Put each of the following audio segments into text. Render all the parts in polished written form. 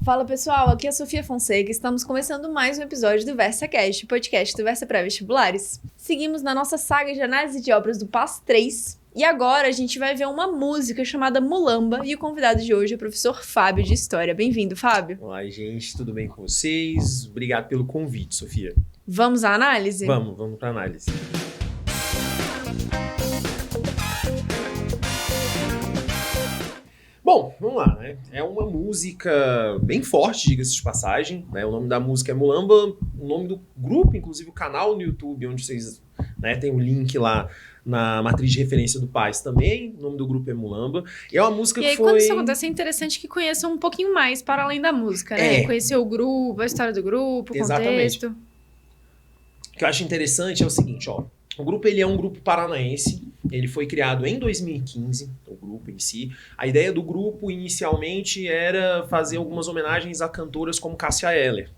Fala pessoal, aqui é a Sofia Fonseca, estamos começando mais um episódio do VersaCast, podcast do Versa Pré-Vestibulares. Seguimos na nossa saga de análise de obras do PAS 3 e agora a gente vai ver uma música chamada Mulamba e o convidado de hoje é o professor Fábio de História. Bem-vindo, Fábio. Olá, gente, tudo bem com vocês? Obrigado pelo convite, Sofia. Vamos à análise? Vamos para análise. Bom, vamos lá, né? É uma música bem forte, diga-se de passagem, né? O nome da música é Mulamba, o nome do grupo, inclusive o canal no YouTube, onde vocês, né, tem o link lá na matriz de referência do PAS também, o nome do grupo é Mulamba. E é uma música que foi... E aí, quando isso acontece, é interessante que conheçam um pouquinho mais para além da música, né? Conhecer o grupo, a história do grupo, o contexto. O que eu acho interessante é o seguinte, ó. O grupo ele é um grupo paranaense, ele foi criado em 2015, o grupo em si. A ideia do grupo inicialmente era fazer algumas homenagens a cantoras como Cássia Eller.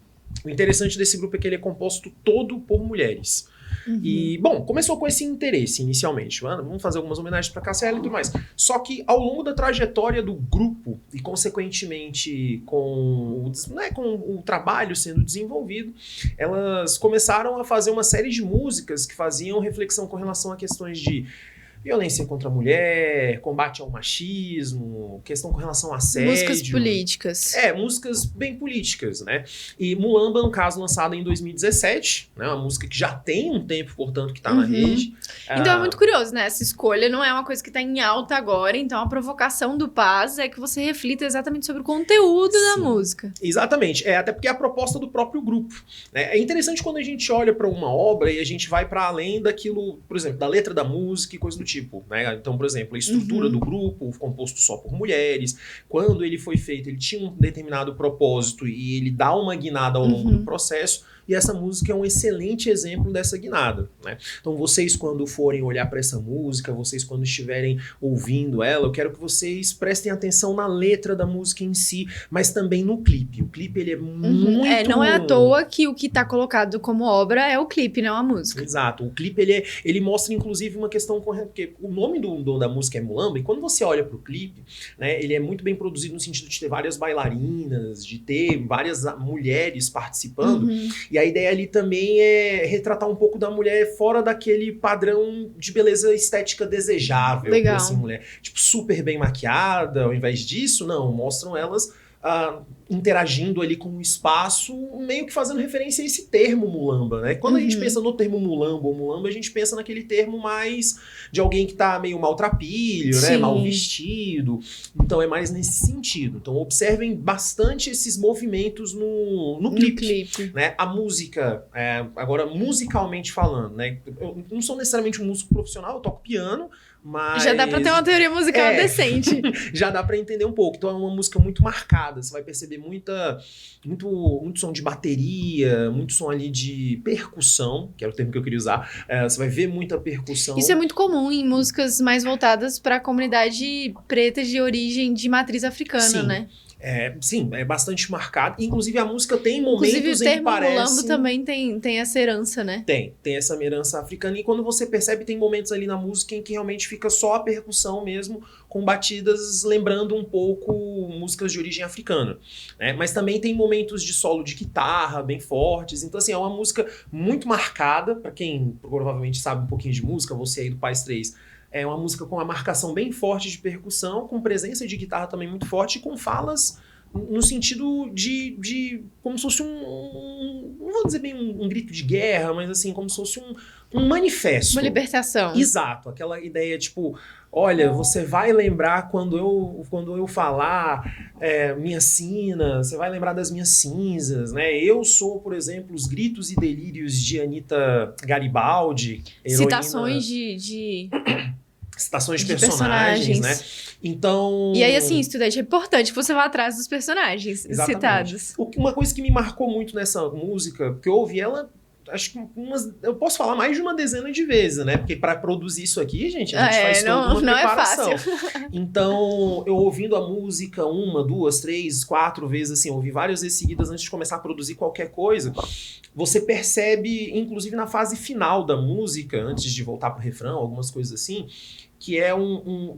O interessante desse grupo é que ele é composto todo por mulheres. Uhum. E, bom, começou com esse interesse inicialmente. Vamos fazer algumas homenagens para Cássia Eller e tudo mais. Só que ao longo da trajetória do grupo e, consequentemente, com o trabalho sendo desenvolvido, elas começaram a fazer uma série de músicas que faziam reflexão com relação a questões de violência contra a mulher, combate ao machismo, questão com relação a assédio. Músicas políticas. Músicas bem políticas, né? E Mulamba, no caso, lançada em 2017, né? Uma música que já tem um tempo, portanto, que tá na rede. Então é muito curioso, né? Essa escolha não é uma coisa que tá em alta agora, então a provocação do PAS é que você reflita exatamente sobre o conteúdo da música. Exatamente. Até porque é a proposta do próprio grupo, né? É interessante quando a gente olha para uma obra e a gente vai para além daquilo, por exemplo, da letra da música e coisa do tipo. Né? Então, por exemplo, a estrutura do grupo, composto só por mulheres, quando ele foi feito, ele tinha um determinado propósito e ele dá uma guinada ao longo do processo, e essa música é um excelente exemplo dessa guinada, né? Então, vocês quando forem olhar para essa música, vocês quando estiverem ouvindo ela, eu quero que vocês prestem atenção na letra da música em si, mas também no clipe. O clipe, ele é muito... Não é à toa que o que tá colocado como obra é o clipe, não a música. Exato. O clipe, ele mostra, inclusive, uma questão correta, porque o nome da música é Mulamba, e quando você olha pro clipe, né, ele é muito bem produzido no sentido de ter várias bailarinas, de ter várias mulheres participando, e a ideia ali também é retratar um pouco da mulher fora daquele padrão de beleza estética desejável. Legal. Assim, mulher, tipo, super bem maquiada, ao invés disso, não, mostram elas interagindo ali com o espaço, meio que fazendo referência a esse termo mulamba, né? Quando a gente pensa no termo mulamba ou mulamba, a gente pensa naquele termo mais de alguém que tá meio maltrapilho, né? Mal vestido. Então é mais nesse sentido. Então observem bastante esses movimentos no clipe. Né? A música, agora musicalmente falando, né? Eu não sou necessariamente um músico profissional, eu toco piano, mas... Já dá pra ter uma teoria musical decente. Já dá pra entender um pouco. Então é uma música muito marcada. Você vai perceber muito som de bateria, muito som ali de percussão, que era o termo que eu queria usar. Você vai ver muita percussão. Isso é muito comum em músicas mais voltadas pra comunidade preta de origem de matriz africana, né? Sim, é bastante marcado. Inclusive, a música tem momentos em que parece... Inclusive, o termo mulambo também tem essa herança, né? Tem essa herança africana. E quando você percebe, tem momentos ali na música em que realmente fica só a percussão mesmo, com batidas lembrando um pouco músicas de origem africana, né? Mas também tem momentos de solo de guitarra bem fortes. Então, assim, é uma música muito marcada. Para quem provavelmente sabe um pouquinho de música, você aí do PAS 3... É uma música com uma marcação bem forte de percussão, com presença de guitarra também muito forte, e com falas no sentido de como se fosse não vou dizer bem um grito de guerra, mas assim, como se fosse um manifesto. Uma libertação. Exato, aquela ideia tipo, olha, você vai lembrar quando eu falar minha sina, você vai lembrar das minhas cinzas, né? Eu sou, por exemplo, os gritos e delírios de Anita Garibaldi. Citações de citações de personagens, né? Então... E aí, assim, estudante, é importante que você vá atrás dos personagens citados. Uma coisa que me marcou muito nessa música, porque eu ouvi ela, acho que eu posso falar mais de uma dezena de vezes, né? Porque para produzir isso aqui, gente, a gente faz toda uma preparação. É fácil. Então, eu ouvindo a música 1, 2, 3, 4 vezes, assim, eu ouvi várias vezes seguidas antes de começar a produzir qualquer coisa, você percebe, inclusive na fase final da música, antes de voltar pro refrão, algumas coisas assim, que é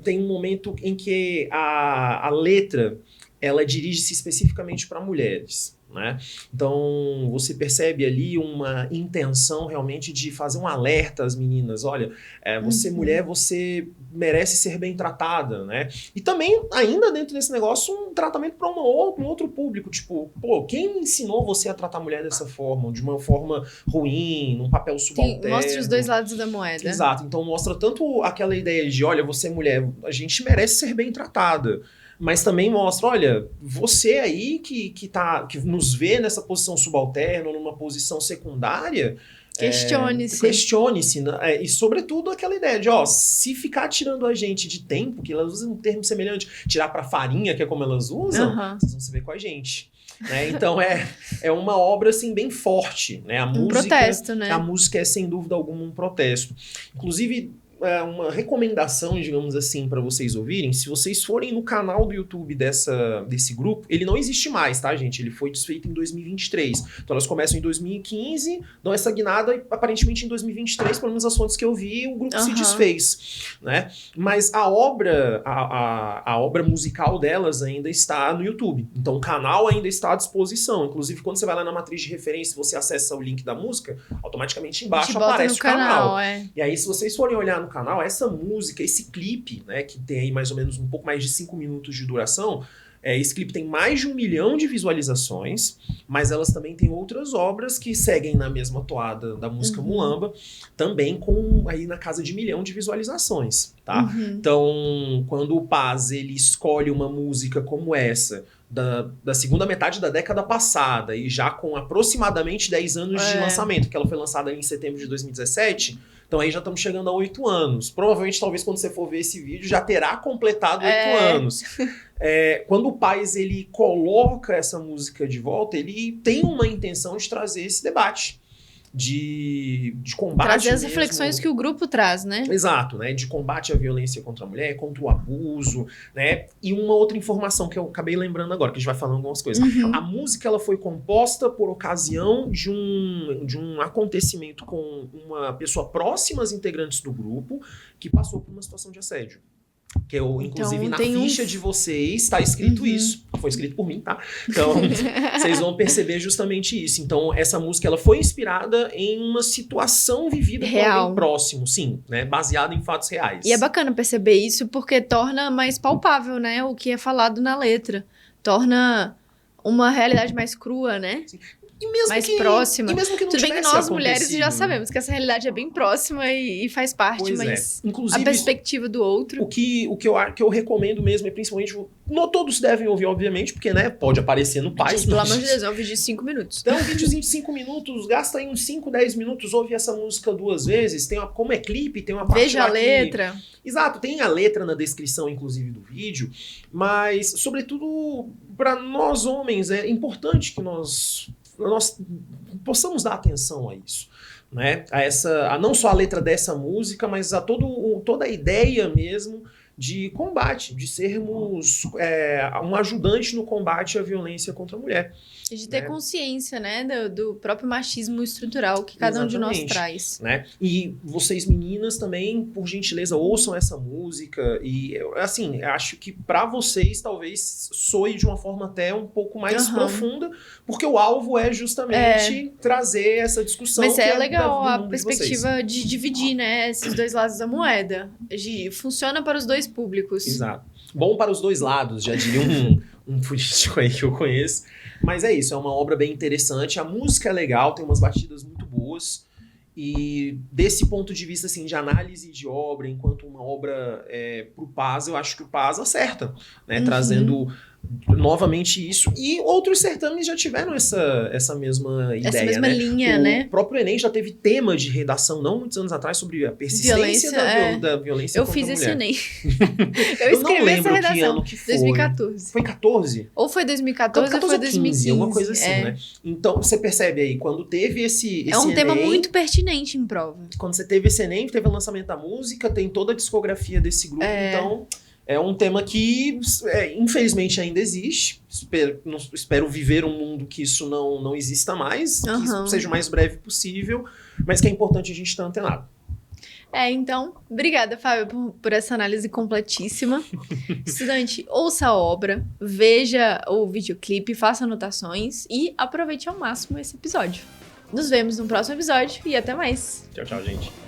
tem um momento em que a letra ela dirige-se especificamente para mulheres, né? Então, você percebe ali uma intenção realmente de fazer um alerta às meninas. Olha, você mulher, você merece ser bem tratada, né? E também, ainda dentro desse negócio, um tratamento para um outro público. Tipo, pô, quem ensinou você a tratar a mulher dessa forma? De uma forma ruim, num papel subalterno? Mostra os dois lados da moeda. Exato. Então, mostra tanto aquela ideia de, olha, você mulher, a gente merece ser bem tratada. Mas também mostra, olha, você aí que nos vê nessa posição subalterna, numa posição secundária, questione-se. Questione-se, né? E sobretudo aquela ideia de, ó, se ficar tirando a gente de tempo, que elas usam um termo semelhante, tirar pra farinha, que é como elas usam, vocês vão se ver com a gente. Né? Então é uma obra assim bem forte, né? A música, protesto, né? A música é sem dúvida alguma um protesto. Inclusive, uma recomendação, digamos assim, para vocês ouvirem, se vocês forem no canal do YouTube desse grupo, ele não existe mais, tá, gente? Ele foi desfeito em 2023. Então elas começam em 2015, dão essa guinada e aparentemente em 2023, pelo menos as fontes que eu vi, o grupo se desfez, né? Mas a obra musical delas ainda está no YouTube. Então o canal ainda está à disposição. Inclusive, quando você vai lá na matriz de referência, você acessa o link da música, automaticamente embaixo aparece o canal. E aí, se vocês forem olhar no canal, essa música, esse clipe, né, que tem aí mais ou menos um pouco mais de 5 minutos de duração, esse clipe tem mais de 1 milhão de visualizações, mas elas também têm outras obras que seguem na mesma toada da música Mulamba, também com aí na casa de 1 milhão de visualizações, tá? Então, quando o Paz, ele escolhe uma música como essa, da segunda metade da década passada, e já com aproximadamente 10 anos de lançamento, porque ela foi lançada em setembro de 2017, então aí já estamos chegando a 8 anos. Provavelmente, talvez, quando você for ver esse vídeo, já terá completado 8 anos. Quando o Paz, ele coloca essa música de volta, ele tem uma intenção de trazer esse debate. De combate trazer as mesmo. reflexões que o grupo traz, né? Exato, né? De combate à violência contra a mulher, contra o abuso, né? E uma outra informação que eu acabei lembrando agora, que a gente vai falando algumas coisas. A música, ela foi composta por ocasião de um acontecimento com uma pessoa próxima às integrantes do grupo que passou por uma situação de assédio. Que eu, inclusive, então, na ficha de vocês está escrito isso. Foi escrito por mim, tá? Então, vocês vão perceber justamente isso. Então, essa música, ela foi inspirada em uma situação vivida por alguém próximo, sim, né? Baseada em fatos reais. E é bacana perceber isso porque torna mais palpável, né? O que é falado na letra. Torna uma realidade mais crua, né? Sim. E mesmo mais que, próxima. E mesmo que não Tudo bem que nós mulheres já né? sabemos que essa realidade é bem próxima e faz parte, mas inclusive, a perspectiva do outro... O que eu recomendo mesmo é principalmente... Não todos devem ouvir, obviamente, porque, né, pode aparecer no Paz. Pelo amor de Deus, é um vídeo de 5 minutos. Então, um videozinho de 5 minutos, gasta aí uns 5, 10 minutos, ouve essa música 2 vezes, como é clipe, tem uma parte Veja a letra. Exato, tem a letra na descrição, inclusive, do vídeo, mas, sobretudo, para nós homens, é importante que nós possamos dar atenção a isso, né? A não só a letra dessa música, mas a toda a ideia mesmo de combate, de sermos um ajudante no combate à violência contra a mulher. E de ter consciência, né, do próprio machismo estrutural que cada um de nós traz. Né? E vocês meninas também, por gentileza, ouçam essa música e, assim, acho que para vocês talvez soe de uma forma até um pouco mais profunda, porque o alvo é justamente trazer essa discussão. Mas é legal a perspectiva de dividir, né, esses dois lados da moeda. Funciona para os dois públicos. Exato. Bom para os dois lados, já diria um político aí que eu conheço. Mas é isso, é uma obra bem interessante. A música é legal, tem umas batidas muito boas. E desse ponto de vista assim, de análise de obra, enquanto uma obra pro Paz, eu acho que o Paz acerta, né? Trazendo novamente isso. E outros certames já tiveram essa mesma ideia. Essa mesma linha, né? O próprio Enem já teve tema de redação, não muitos anos atrás, sobre a persistência da violência contra a mulher. Eu fiz esse Enem. Eu escrevi essa redação. Que ano que foi. 2014. Foi 14? Ou foi 2014 ou foi 2015. Alguma coisa assim, né? Então, você percebe aí, quando teve esse é um Enem, tema muito pertinente em prova. Quando você teve esse Enem, teve o lançamento da música, tem toda a discografia desse grupo, então... É um tema que, infelizmente, ainda existe. Espero viver um mundo que isso não exista mais, que isso seja o mais breve possível, mas que é importante a gente estar antenado. Então, obrigada, Fábio, por essa análise completíssima. Estudante, ouça a obra, veja o videoclipe, faça anotações e aproveite ao máximo esse episódio. Nos vemos no próximo episódio e até mais. Tchau, tchau, gente.